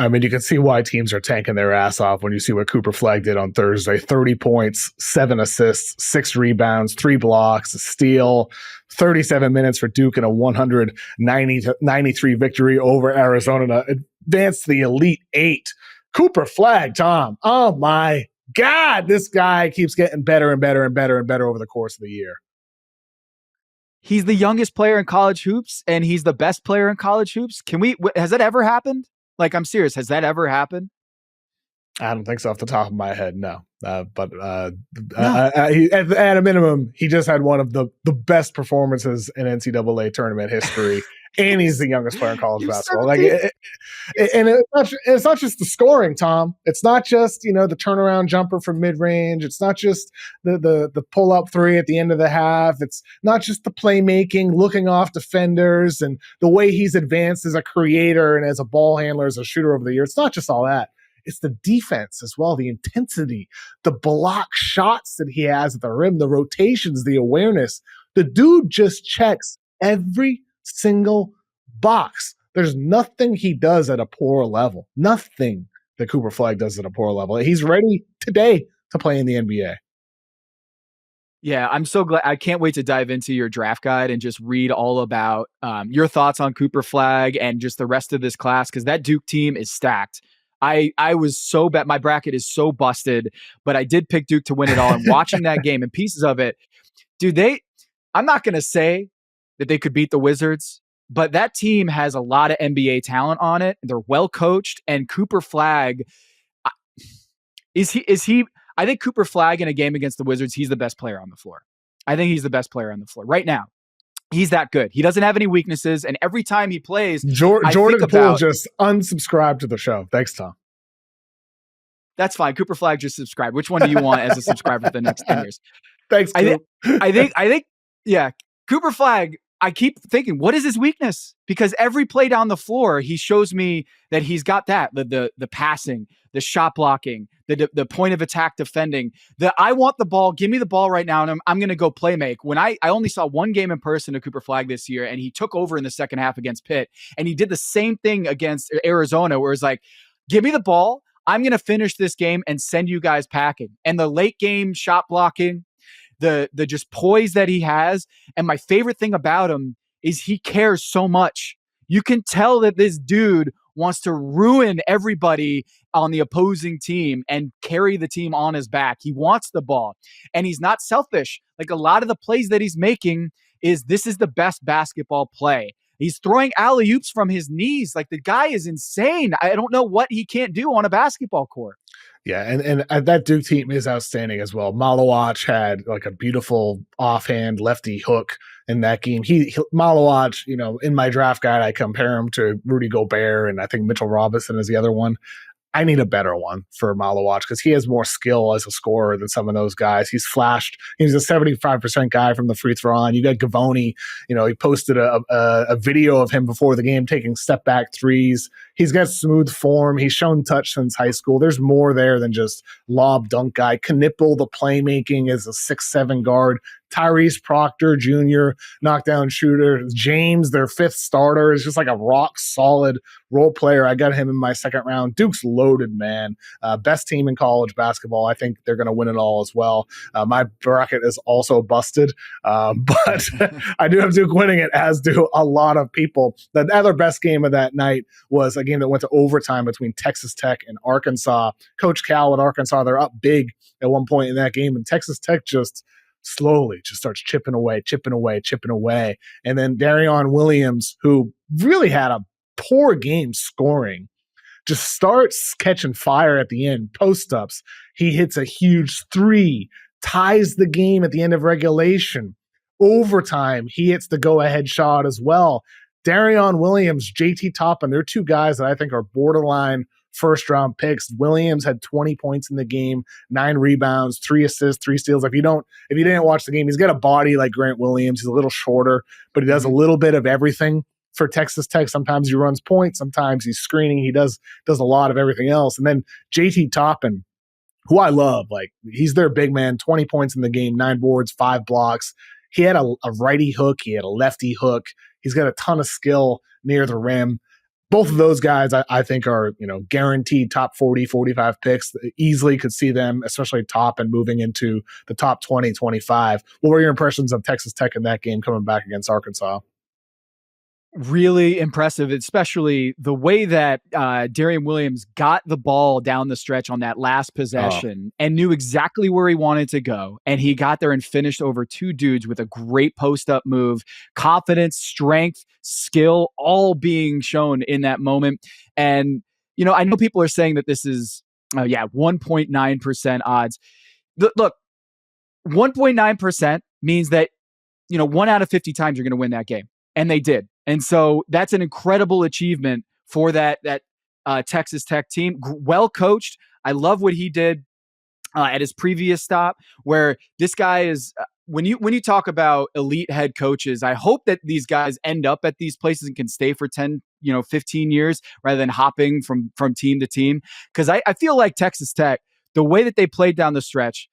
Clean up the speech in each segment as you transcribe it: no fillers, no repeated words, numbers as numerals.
I mean, you can see why teams are tanking their ass off when you see what Cooper Flagg did on Thursday. 30 points, 7 assists, 6 rebounds, 3 blocks, a steal, 37 minutes for Duke in a 193 victory over Arizona to advance to the Elite Eight. Cooper Flagg, Tom. Oh, my God. This guy keeps getting better and better and better and better over the course of the year. He's the youngest player in college hoops, and he's the best player in college hoops. Has that ever happened? Like, I'm serious. Has that ever happened? I don't think so off the top of my head, no. But at a minimum, he just had one of the best performances in NCAA tournament history, and he's the youngest player in college basketball. It's not just the scoring, Tom. It's not just the turnaround jumper from mid range. It's not just the pull up three at the end of the half. It's not just the playmaking, looking off defenders, and the way he's advanced as a creator and as a ball handler, as a shooter over the years. It's not just all that. It's the defense as well, the intensity, the block shots that he has at the rim, the rotations, the awareness. The dude just checks every single box. There's nothing he does at a poor level. Nothing that Cooper Flagg does at a poor level. He's ready today to play in the NBA. Yeah, I'm so glad. I can't wait to dive into your draft guide and just read all about your thoughts on Cooper Flagg and just the rest of this class, because that Duke team is stacked. I was so bad. My bracket is so busted, but I did pick Duke to win it all. And watching that game and pieces of it, dude, I'm not going to say that they could beat the Wizards, but that team has a lot of NBA talent on it. They're well coached, and Cooper Flagg, is he, I think Cooper Flagg in a game against the Wizards, he's the best player on the floor. I think he's the best player on the floor right now. He's that good. He doesn't have any weaknesses, and every time he plays, Jordan Poole just unsubscribed to the show. Thanks, Tom. That's fine. Cooper Flagg just subscribed. Which one do you want as a subscriber for the next 10 years? Thanks, I think, yeah. Cooper Flagg, I keep thinking, what is his weakness? Because every play down the floor, he shows me that he's got that, the passing, the shot blocking, the point of attack defending, I want the ball, give me the ball right now, and I'm going to go play make. When I only saw one game in person of Cooper Flagg this year, and he took over in the second half against Pitt, and he did the same thing against Arizona, where it's like, give me the ball, I'm going to finish this game and send you guys packing. And the late game shot blocking, the just poise that he has. And my favorite thing about him is he cares so much. You can tell that this dude wants to ruin everybody on the opposing team and carry the team on his back. He wants the ball, and he's not selfish. Like, a lot of the plays that he's making this is the best basketball play. He's throwing alley-oops from his knees. Like, the guy is insane. I don't know what he can't do on a basketball court. Yeah, and that Duke team is outstanding as well. Malawach had like a beautiful offhand lefty hook in that game. Malawach, in my draft guide, I compare him to Rudy Gobert, and I think Mitchell Robinson is the other one. I need a better one for Malawach because he has more skill as a scorer than some of those guys. He's flashed. He's a 75% guy from the free throw line. You got Gavoni. He posted a video of him before the game taking step back threes. He's got smooth form. He's shown touch since high school. There's more there than just lob dunk guy. Knipple, the playmaking as a 6'7" guard. Tyrese Proctor Jr., knockdown shooter. James, their fifth starter, is just like a rock solid role player. I got him in my second round. Duke's loaded, man. Best team in college basketball. I think they're going to win it all as well. My bracket is also busted, but I do have Duke winning it, as do a lot of people. The other best game of that night was a game that went to overtime between Texas Tech and Arkansas. Coach Cal at Arkansas, they're up big at one point in that game, and Texas Tech just slowly just starts chipping away. And then Darion Williams, who really had a poor game scoring, just starts catching fire at the end, post-ups. He hits a huge three, ties the game at the end of regulation. Overtime, he hits the go-ahead shot as well. Darion Williams, JT Toppin, they're two guys that I think are borderline first-round picks. Williams had 20 points in the game, 9 rebounds, 3 assists, 3 steals. If you didn't watch the game, he's got a body like Grant Williams. He's a little shorter, but he does a little bit of everything for Texas Tech. Sometimes he runs points, sometimes he's screening. He does a lot of everything else. And then JT Toppin, who I love, like, he's their big man, 20 points in the game, 9 boards, 5 blocks. He had a righty hook. He had a lefty hook. He's got a ton of skill near the rim. both of those guys, I think are, guaranteed top 40, 45 picks. Easily could see them, especially top and moving into the top 20, 25. What were your impressions of Texas Tech in that game coming back against Arkansas? Really impressive, especially the way that Darian Williams got the ball down the stretch on that last possession and knew exactly where he wanted to go. And he got there and finished over two dudes with a great post-up move, confidence, strength, skill, all being shown in that moment. And, I know people are saying that this is, 1.9% odds. Look, 1.9% means that, 1 out of 50 times you're going to win that game. And they did. And so that's an incredible achievement for that Texas Tech team. Well coached. I love what he did at his previous stop, where this guy is. When you talk about elite head coaches, I hope that these guys end up at these places and can stay for 10, 15 years rather than hopping from team to team. Because I feel like Texas Tech, the way that they played down the stretch,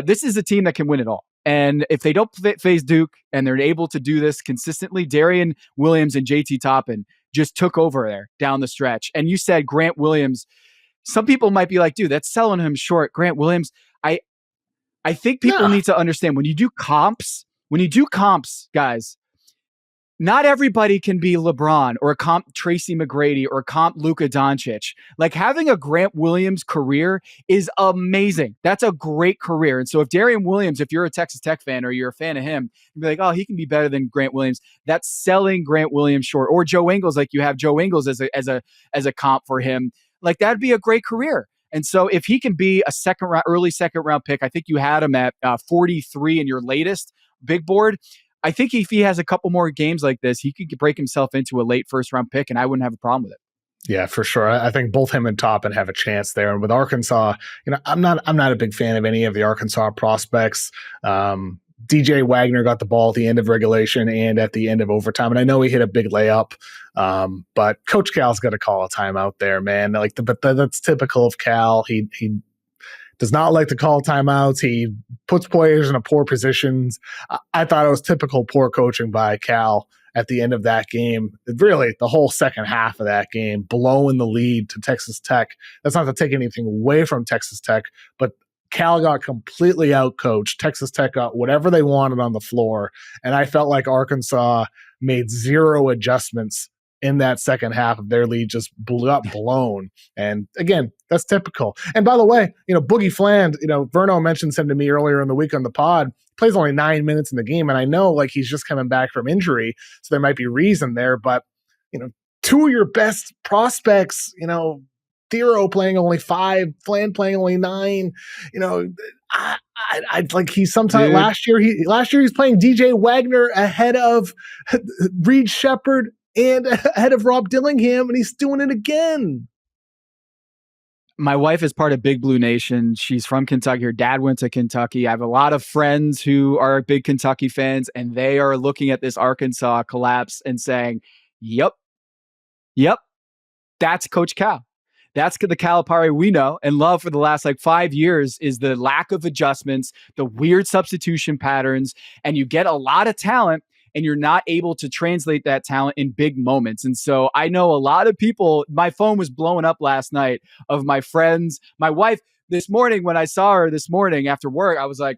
this is a team that can win it all. And if they don't face Duke and they're able to do this consistently, Darian Williams and JT Toppin just took over there down the stretch. And you said Grant Williams. Some people might be like, dude, that's selling him short. Grant Williams, I think people need to understand when you do comps, guys, not everybody can be LeBron or comp Tracy McGrady or comp Luka Doncic. Like, having a Grant Williams career is amazing. That's a great career. And so if Darian Williams, if you're a Texas Tech fan or you're a fan of him, you'd be like, oh, he can be better than Grant Williams. That's selling Grant Williams short. Or Joe Ingles, like you have Joe Ingles as a comp for him. Like, that'd be a great career. And so if he can be a early second round pick, I think you had him at 43 in your latest big board. I think if he has a couple more games like this, he could break himself into a late first round pick, and I wouldn't have a problem with it. Yeah, for sure. I think both him and Toppin have a chance there. And with Arkansas, I'm not a big fan of any of the Arkansas prospects. DJ Wagner got the ball at the end of regulation and at the end of overtime, and I know he hit a big layup. But Coach Cal's got to call a timeout there, man. But that's typical of Cal. He does not like to call timeouts. He puts players in poor positions. I thought it was typical poor coaching by Cal at the end of that game. Really, the whole second half of that game, blowing the lead to Texas Tech. That's not to take anything away from Texas Tech, but Cal got completely outcoached. Texas Tech got whatever they wanted on the floor, and I felt like Arkansas made zero adjustments in that second half of their lead, just got blown. And again, that's typical. And by the way, Boogie Fland, Verno mentioned him to me earlier in the week on the pod, plays only 9 minutes in the game. And I know he's just coming back from injury, so there might be reason there, but two of your best prospects, Thero playing only 5, Fland playing only 9, I like he's sometimes last year he's playing DJ Wagner ahead of Reed Shepherd and ahead of Rob Dillingham, and he's doing it again. My wife is part of Big Blue Nation. She's from Kentucky. Her dad went to Kentucky. I have a lot of friends who are big Kentucky fans, and they are looking at this Arkansas collapse and saying, yep, that's Coach Cal. That's the Calipari we know and love for the last 5 years, is the lack of adjustments, the weird substitution patterns, and you get a lot of talent and you're not able to translate that talent in big moments. And so I know a lot of people, my phone was blowing up last night of my friends. My wife this morning, when I saw her this morning after work, I was like,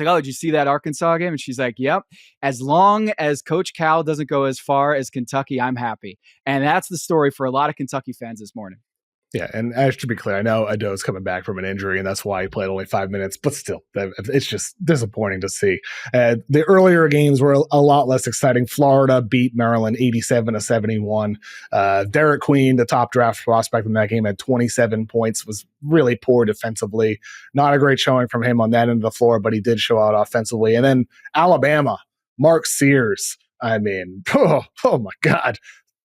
oh, did you see that Arkansas game? And she's like, yep. As long as Coach Cal doesn't go as far as Kentucky, I'm happy. And that's the story for a lot of Kentucky fans this morning. Yeah, and to be clear, I know Ado's coming back from an injury, and that's why he played only 5 minutes. But still, it's just disappointing to see. The earlier games were a lot less exciting. Florida beat Maryland 87-71. Derek Queen, the top draft prospect in that game, had 27 points, was really poor defensively. Not a great showing from him on that end of the floor, but he did show out offensively. And then Alabama, Mark Sears. I mean, oh my God.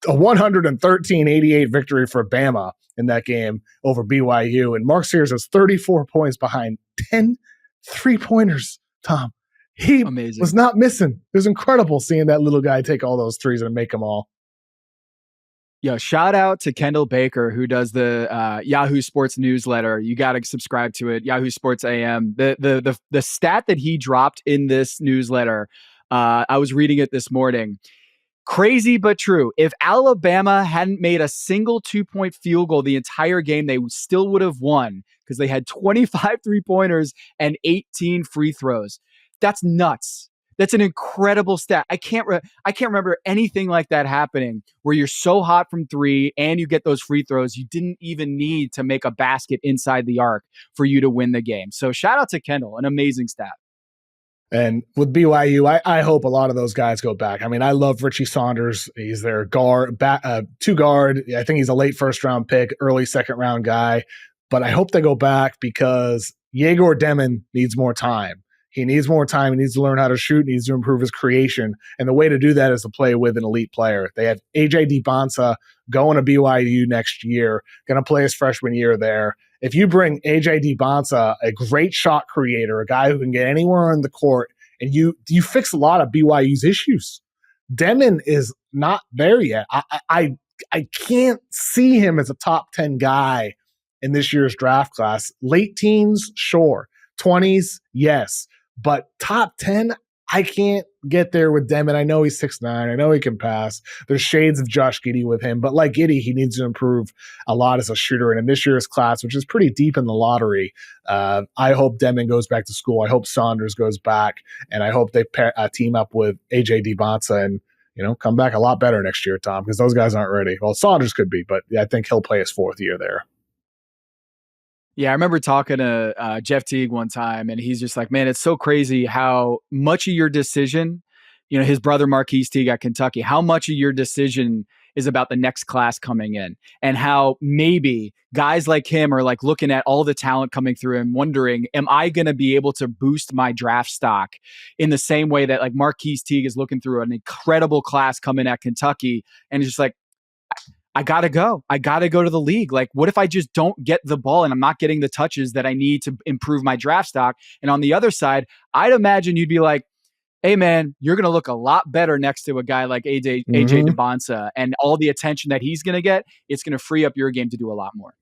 A 113-88 victory for Bama in that game over BYU. And Mark Sears has 34 points behind 10 3-pointers, Tom. He was not missing. It was incredible seeing that little guy take all those threes and make them all. Yo, shout out to Kendall Baker, who does the Yahoo Sports newsletter. You got to subscribe to it, Yahoo Sports AM. The stat that he dropped in this newsletter, I was reading it this morning. Crazy but true. If Alabama hadn't made a single 2-point field goal the entire game, they still would have won because they had 25 3-pointers and 18 free throws. That's nuts. That's an incredible stat. I can't remember anything like that happening where you're so hot from three and you get those free throws. You didn't even need to make a basket inside the arc for you to win the game. So shout out to Kendall, an amazing stat. And with BYU, I hope a lot of those guys go back. I mean, I love Richie Saunders. He's their guard, two guard. I think he's a late first round pick, early second round guy. But I hope they go back because Yegor Demon needs more time. He needs more time. He needs to learn how to shoot. He needs to improve his creation. And the way to do that is to play with an elite player. They have AJ DiBonsa going to BYU next year, going to play his freshman year there. If you bring AJ DiBonsa, a great shot creator, a guy who can get anywhere on the court, and you fix a lot of BYU's issues. Demon is not there yet. I can't see him as a top 10 guy in this year's draft class. Late teens, sure. 20s, yes. But top 10, I can't get there with Demon. I know he's 6'9". I know he can pass. There's shades of Josh Giddey with him. But like Giddey, he needs to improve a lot as a shooter. And in this year's class, which is pretty deep in the lottery, I hope Demon goes back to school. I hope Saunders goes back. And I hope they team up with AJ DiBonsa and come back a lot better next year, Tom, because those guys aren't ready. Well, Saunders could be, but I think he'll play his fourth year there. Yeah, I remember talking to Jeff Teague one time, and he's just like, man, it's so crazy how much of your decision, his brother Marquise Teague at Kentucky, how much of your decision is about the next class coming in, and how maybe guys like him are like looking at all the talent coming through and wondering, am I going to be able to boost my draft stock in the same way that like Marquise Teague is looking through an incredible class coming at Kentucky, and it's just like, I gotta go. I gotta go to the league. Like, what if I just don't get the ball and I'm not getting the touches that I need to improve my draft stock? And on the other side, I'd imagine you'd be like, hey man, you're going to look a lot better next to a guy like AJ DiBonsa, and all the attention that he's going to get, it's going to free up your game to do a lot more.